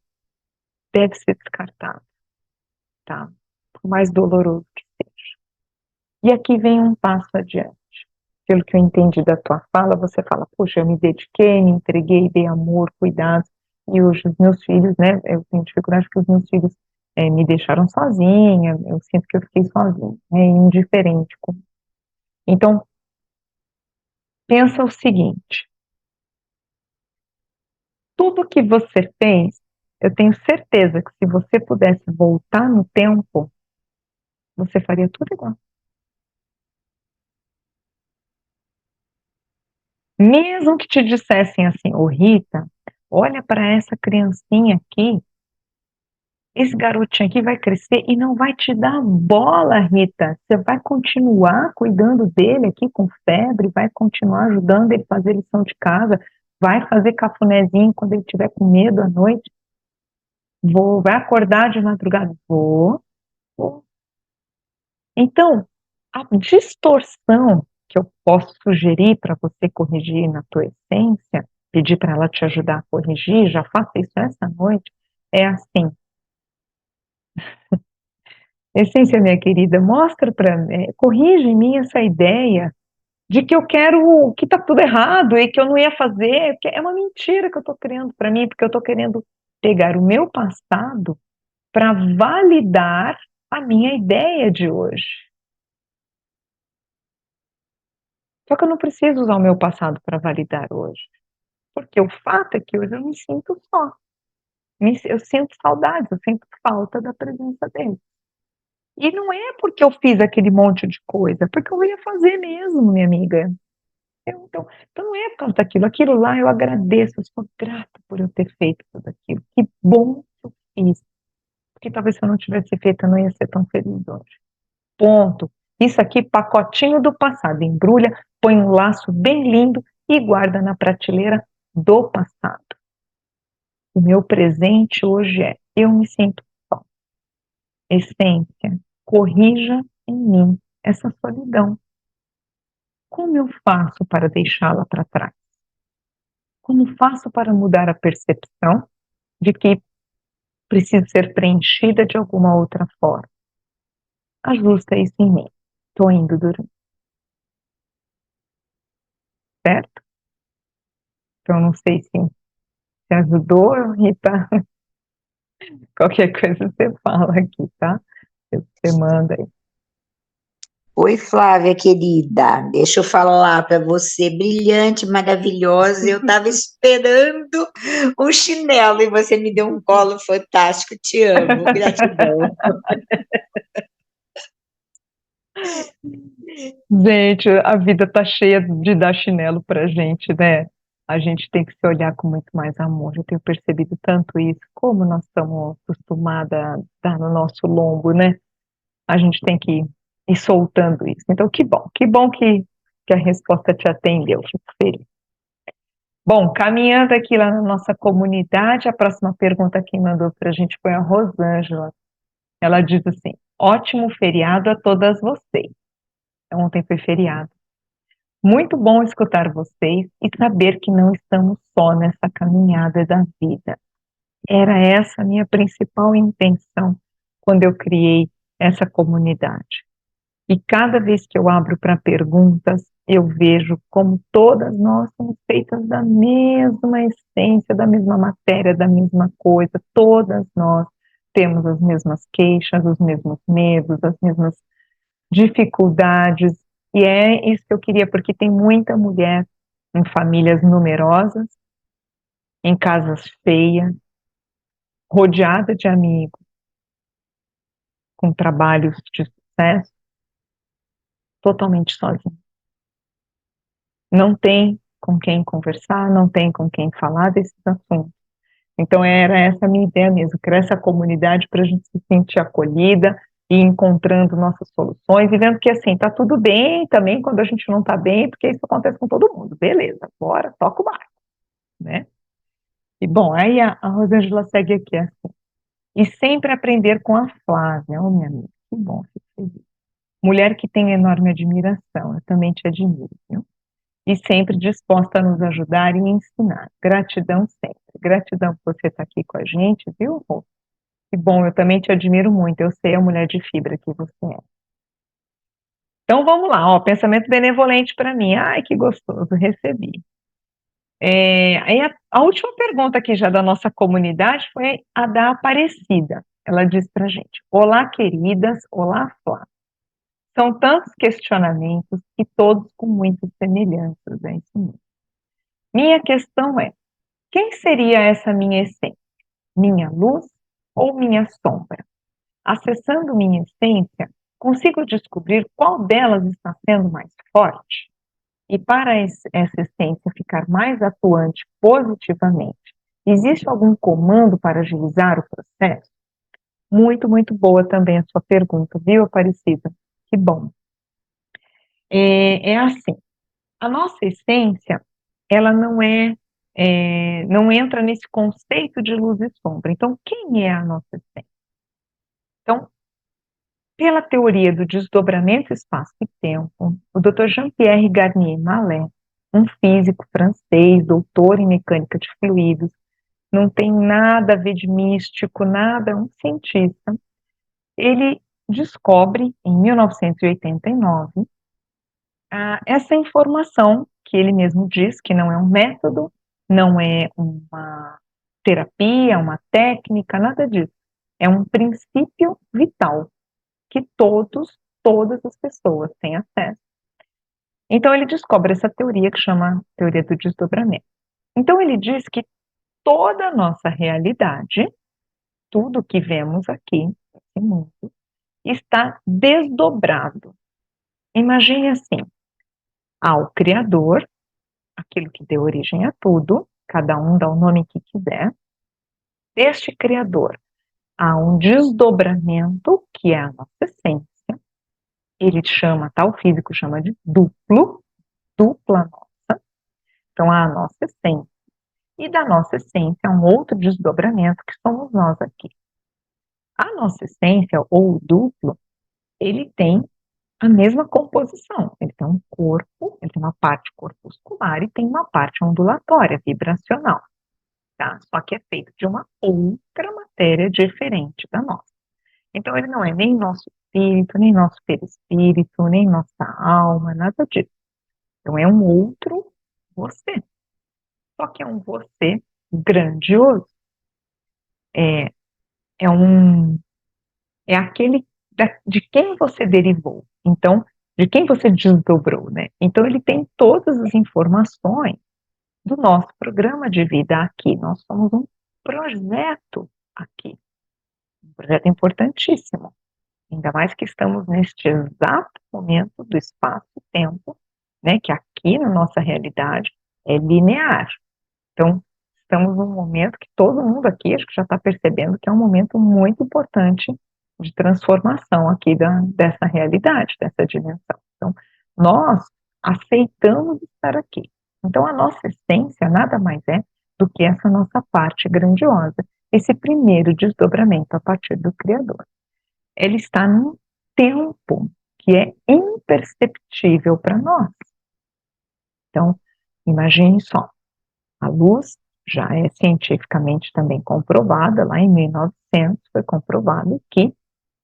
Speaker 1: deve ser descartado, tá? Por mais doloroso que seja. E aqui vem um passo adiante. Pelo que eu entendi da tua fala, você fala, puxa, eu me dediquei, me entreguei, dei amor, cuidado, e hoje os meus filhos, né, eu tenho dificuldade porque os meus filhos me deixaram sozinha, eu sinto que eu fiquei sozinha, indiferente. Então, pensa o seguinte, tudo que você fez, eu tenho certeza que se você pudesse voltar no tempo, você faria tudo igual. Mesmo que te dissessem assim, ô Rita, olha para essa criancinha aqui, esse garotinho aqui vai crescer e não vai te dar bola, Rita. Você vai continuar cuidando dele aqui com febre, vai continuar ajudando ele a fazer lição de casa, vai fazer cafunézinho quando ele tiver com medo à noite. Vou, vai acordar de madrugada? Vou. Então, a distorção que eu posso sugerir para você corrigir na tua essência, pedir para ela te ajudar a corrigir, já faça isso essa noite, é assim, essência, minha querida, mostra para mim, corrige em mim essa ideia de que eu quero, que está tudo errado e que eu não ia fazer, que é uma mentira que eu estou criando para mim, porque eu estou querendo pegar o meu passado para validar a minha ideia de hoje. Só que eu não preciso usar o meu passado para validar hoje, porque o fato é que hoje eu me sinto só, eu sinto saudades, eu sinto falta da presença dele. E não é porque eu fiz aquele monte de coisa, é porque eu ia fazer mesmo, minha amiga. Então não é por causa daquilo. Aquilo lá eu agradeço, eu sou grata por eu ter feito tudo aquilo. Que bom que eu fiz. Porque talvez se eu não tivesse feito, eu não ia ser tão feliz hoje. Ponto. Isso aqui, pacotinho do passado. Embrulha, põe um laço bem lindo e guarda na prateleira do passado. O meu presente hoje é: eu me sinto só. Essência, corrija em mim essa solidão. Como eu faço para deixá-la para trás? Como faço para mudar a percepção de que precisa ser preenchida de alguma outra forma? Ajusta isso em mim. Estou indo dormir, certo? Então, não sei se ajudou, Rita. Qualquer coisa você fala aqui, tá? Você manda aí.
Speaker 3: Oi, Flávia, querida. Deixa eu falar para você, brilhante, maravilhosa. Eu estava esperando um chinelo e você me deu um colo fantástico. Te amo. Gratidão.
Speaker 1: Gente, a vida tá cheia de dar chinelo pra gente, né? A gente tem que se olhar com muito mais amor. Eu tenho percebido tanto isso, como nós estamos acostumadas a dar no nosso lombo, né? A gente tem que ir soltando isso. Então, que bom que a resposta te atendeu, fico feliz. Bom, caminhando aqui lá na nossa comunidade, a próxima pergunta que mandou para a gente foi a Rosângela. Ela diz assim: ótimo feriado a todas vocês. Ontem foi feriado. Muito bom escutar vocês e saber que não estamos só nessa caminhada da vida. Era essa a minha principal intenção quando eu criei essa comunidade. E cada vez que eu abro para perguntas, eu vejo como todas nós somos feitas da mesma essência, da mesma matéria, da mesma coisa. Todas nós temos as mesmas queixas, os mesmos medos, as mesmas dificuldades. E é isso que eu queria, porque tem muita mulher em famílias numerosas, em casas feias, rodeada de amigos, com trabalhos de sucesso, totalmente sozinha. Não tem com quem conversar, não tem com quem falar desses assuntos. Então, era essa a minha ideia mesmo, criar essa comunidade para a gente se sentir acolhida e encontrando nossas soluções e vendo que, assim, tá tudo bem também quando a gente não tá bem, porque isso acontece com todo mundo. Beleza, bora, toca o barco, né? E, bom, aí a Rosângela segue aqui, assim. E sempre aprender com a Flávia, oh, minha amiga, que bom, fico feliz. Mulher que tem enorme admiração, eu também te admiro, viu? e sempre disposta a nos ajudar e ensinar. Gratidão sempre. Gratidão por você estar aqui com a gente, viu, Rô? Que bom, eu também te admiro muito, eu sei a mulher de fibra que você é. Então vamos lá, ó, pensamento benevolente para mim. Ai, que gostoso, recebi. Aí a última pergunta aqui já da nossa comunidade foi a da Aparecida. Ela diz para gente: olá, queridas, olá, Flá. São tantos questionamentos e todos com muitas semelhanças, é isso mesmo. Minha questão é: quem seria essa minha essência? Minha luz ou minha sombra? Acessando minha essência, consigo descobrir qual delas está sendo mais forte? E para essa essência ficar mais atuante positivamente, existe algum comando para agilizar o processo? Muito, muito boa também a sua pergunta, viu, Aparecida? Que bom. É assim, a nossa essência, ela não entra nesse conceito de luz e sombra. Então, quem é a nossa essência? Então, pela teoria do desdobramento espaço e tempo, o Dr. Jean-Pierre Garnier Mallet, um físico francês, doutor em mecânica de fluidos, não tem nada a ver de místico, nada, um cientista, ele descobre, em 1989, essa informação que ele mesmo diz que não é um método, não é uma terapia, uma técnica, nada disso. É um princípio vital que todas as pessoas têm acesso. Então ele descobre essa teoria que chama teoria do desdobramento. Então ele diz que toda a nossa realidade, tudo que vemos aqui, nesse mundo, está desdobrado. Imagine assim, há o Criador, aquilo que deu origem a tudo, cada um dá o nome que quiser. Deste Criador há um desdobramento, que é a nossa essência. Ele chama, tal físico chama de dupla nossa. Então, há a nossa essência. E da nossa essência, um outro desdobramento que somos nós aqui. A nossa essência, ou o duplo, ele tem a mesma composição. Ele tem um corpo, ele tem uma parte corpuscular e tem uma parte ondulatória, vibracional. Tá? Só que é feito de uma outra matéria diferente da nossa. Então, ele não é nem nosso espírito, nem nosso perispírito, nem nossa alma, nada disso. Então, é um outro você. Só que é um você grandioso. É, é um é aquele de quem você derivou. Então, de quem você desdobrou, né? Então, ele tem todas as informações do nosso programa de vida aqui. Nós somos um projeto aqui. Um projeto importantíssimo. Ainda mais que estamos neste exato momento do espaço-tempo, né? Que aqui na nossa realidade é linear. Então, estamos num momento que todo mundo aqui, acho que já está percebendo que é um momento muito importante de transformação aqui dessa realidade, dessa dimensão. Então, nós aceitamos estar aqui. Então, a nossa essência nada mais é do que essa nossa parte grandiosa, esse primeiro desdobramento a partir do Criador. Ele está num tempo que é imperceptível para nós. Então, imagine só, a luz já é cientificamente também comprovada, lá em 1900 foi comprovado que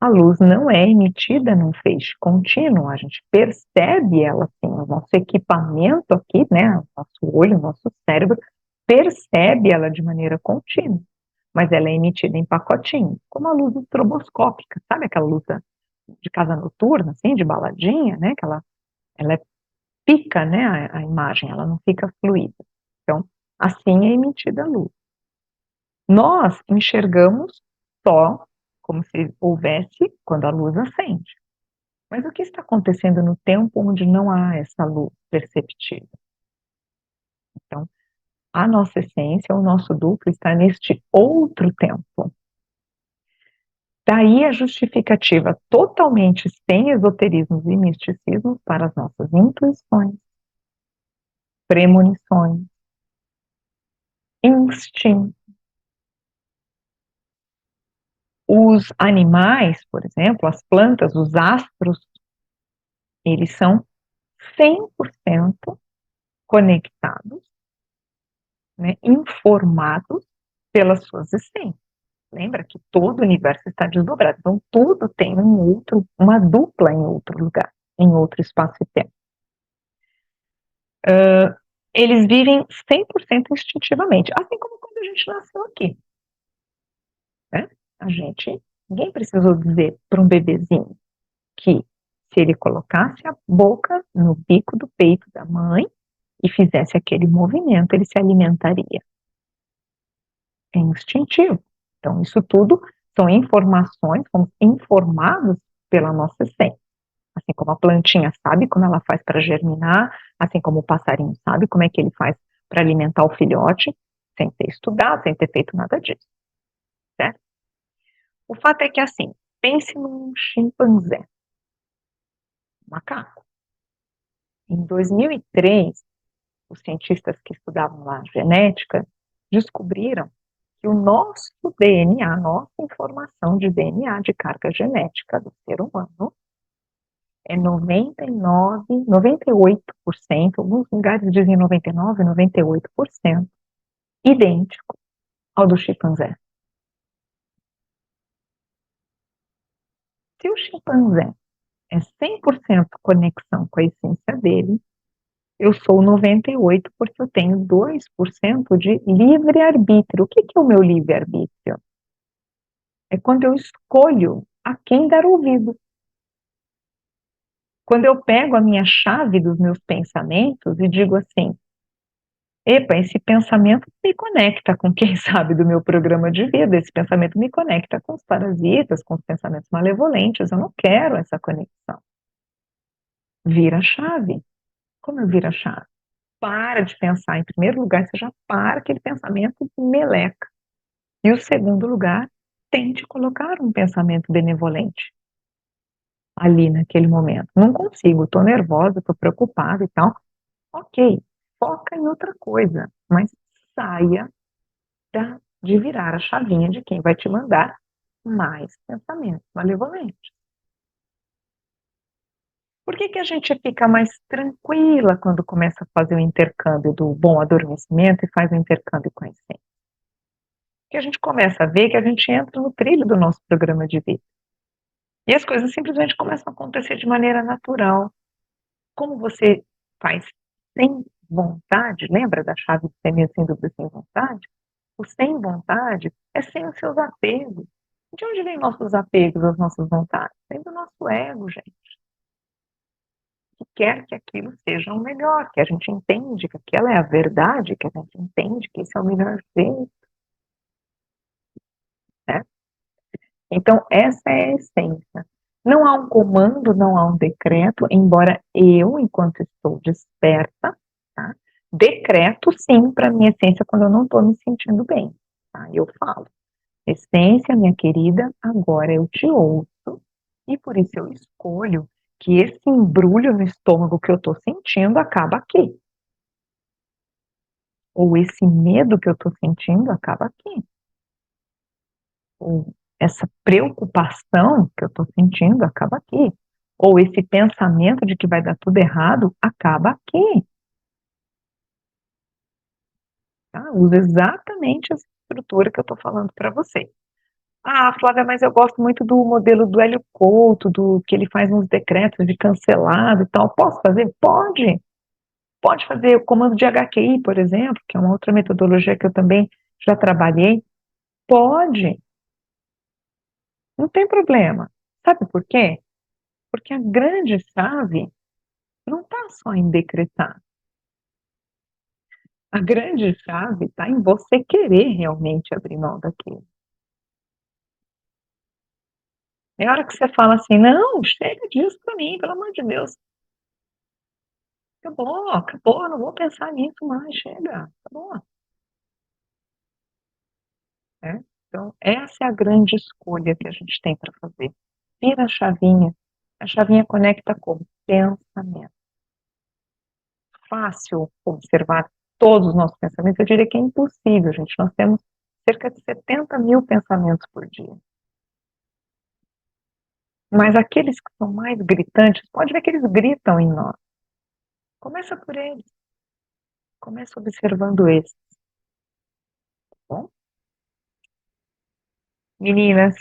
Speaker 1: a luz não é emitida num feixe contínuo, a gente percebe ela assim, o nosso equipamento aqui, né, o nosso olho, o nosso cérebro, percebe ela de maneira contínua, mas ela é emitida em pacotinhos, como a luz estroboscópica, sabe aquela luz de casa noturna, assim, de baladinha, né, que ela pica, né, a imagem, ela não fica fluida. Então, assim é emitida a luz. Nós enxergamos só como se houvesse quando a luz acende. Mas o que está acontecendo no tempo onde não há essa luz perceptível? Então, a nossa essência, o nosso duplo está neste outro tempo. Daí a justificativa totalmente sem esoterismos e misticismos para as nossas intuições, premonições, instintos. Os animais, por exemplo, as plantas, os astros, eles são 100% conectados, né, informados pelas suas essências. Lembra que todo o universo está desdobrado, então tudo tem uma dupla em outro lugar, em outro espaço e tempo. Eles vivem 100% instintivamente, assim como quando a gente nasceu aqui. Né? Ninguém precisou dizer para um bebezinho que se ele colocasse a boca no bico do peito da mãe e fizesse aquele movimento, ele se alimentaria. É instintivo. Então, isso tudo são informações, somos informados pela nossa essência. Assim como a plantinha sabe como ela faz para germinar, assim como o passarinho sabe como é que ele faz para alimentar o filhote, sem ter estudado, sem ter feito nada disso. Certo? O fato é que, assim, pense num chimpanzé, um macaco. Em 2003, os cientistas que estudavam lá genética descobriram que o nosso DNA, nossa informação de DNA, de carga genética do ser humano, é 99, 98%, alguns lugares dizem 99, 98%, idêntico ao do chimpanzé. Se o chimpanzé é 100% conexão com a essência dele, eu sou 98% porque eu tenho 2% de livre-arbítrio. O que é o meu livre-arbítrio? É quando eu escolho a quem dar ouvido. Quando eu pego a minha chave dos meus pensamentos e digo assim, epa, esse pensamento me conecta com quem sabe do meu programa de vida, esse pensamento me conecta com os parasitas, com os pensamentos malevolentes, eu não quero essa conexão. Vira a chave. Como eu viro a chave? Para de pensar, em primeiro lugar, você já para aquele pensamento meleca. E o segundo lugar, tente colocar um pensamento benevolente ali naquele momento. Não consigo, estou nervosa, estou preocupada e tal. Ok, foca em outra coisa, mas saia de virar a chavinha de quem vai te mandar mais pensamentos malevolentes. Por que a gente fica mais tranquila quando começa a fazer o intercâmbio do bom adormecimento e faz o intercâmbio com a essência? Que a gente começa a ver que a gente entra no trilho do nosso programa de vida. E as coisas simplesmente começam a acontecer de maneira natural. Como você faz sem vontade, lembra da chave de semeia sem dúvida sem vontade? O sem vontade é sem os seus apegos. De onde vem nossos apegos às nossas vontades? Vem do nosso ego, gente. Que quer que aquilo seja o melhor, que a gente entende que aquela é a verdade, que a gente entende que esse é o melhor jeito. Né? Então, essa é a essência. Não há um comando, não há um decreto, embora eu, enquanto estou desperta, tá, decreto sim para a minha essência quando eu não estou me sentindo bem. Tá? Eu falo, essência, minha querida, agora eu te ouço e por isso eu escolho que esse embrulho no estômago que eu estou sentindo acaba aqui. Ou esse medo que eu estou sentindo acaba aqui. Ou essa preocupação que eu estou sentindo acaba aqui. Ou esse pensamento de que vai dar tudo errado acaba aqui. Tá? Usa exatamente essa estrutura que eu estou falando para você. Ah, Flávia, mas eu gosto muito do modelo do Hélio Couto, do que ele faz nos decretos de cancelado e tal. Posso fazer? Pode. Pode fazer o comando de HQI, por exemplo, que é uma outra metodologia que eu também já trabalhei. Pode. Não tem problema. Sabe por quê? Porque a grande chave não está só em decretar. A grande chave está em você querer realmente abrir mão daquilo. É hora que você fala assim, não, chega disso para mim, pelo amor de Deus. Acabou, não vou pensar nisso mais, chega, acabou. Né? Então, essa é a grande escolha que a gente tem para fazer. Vira a chavinha conecta com pensamento. Fácil observar todos os nossos pensamentos, eu diria que é impossível, gente. Nós temos cerca de 70 mil pensamentos por dia. Mas aqueles que são mais gritantes, pode ver que eles gritam em nós. Começa por eles. Começa observando esse, tá bom? Meninas,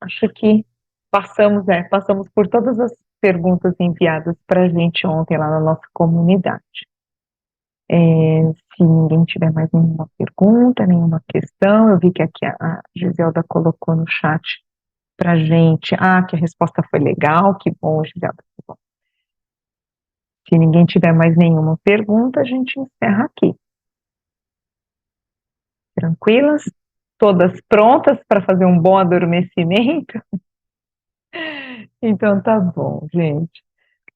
Speaker 1: acho que passamos por todas as perguntas enviadas para a gente ontem lá na nossa comunidade. Se ninguém tiver mais nenhuma pergunta, nenhuma questão, eu vi que aqui a Giselda colocou no chat para a gente, que a resposta foi legal, que bom, Giselda, que bom. Se ninguém tiver mais nenhuma pergunta, a gente encerra aqui. Tranquilas? Todas prontas para fazer um bom adormecimento? Então tá bom, gente.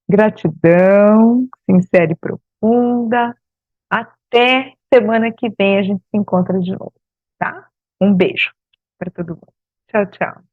Speaker 1: Gratidão, sincera e profunda. Até semana que vem a gente se encontra de novo, tá? Um beijo para todo mundo. Tchau, tchau.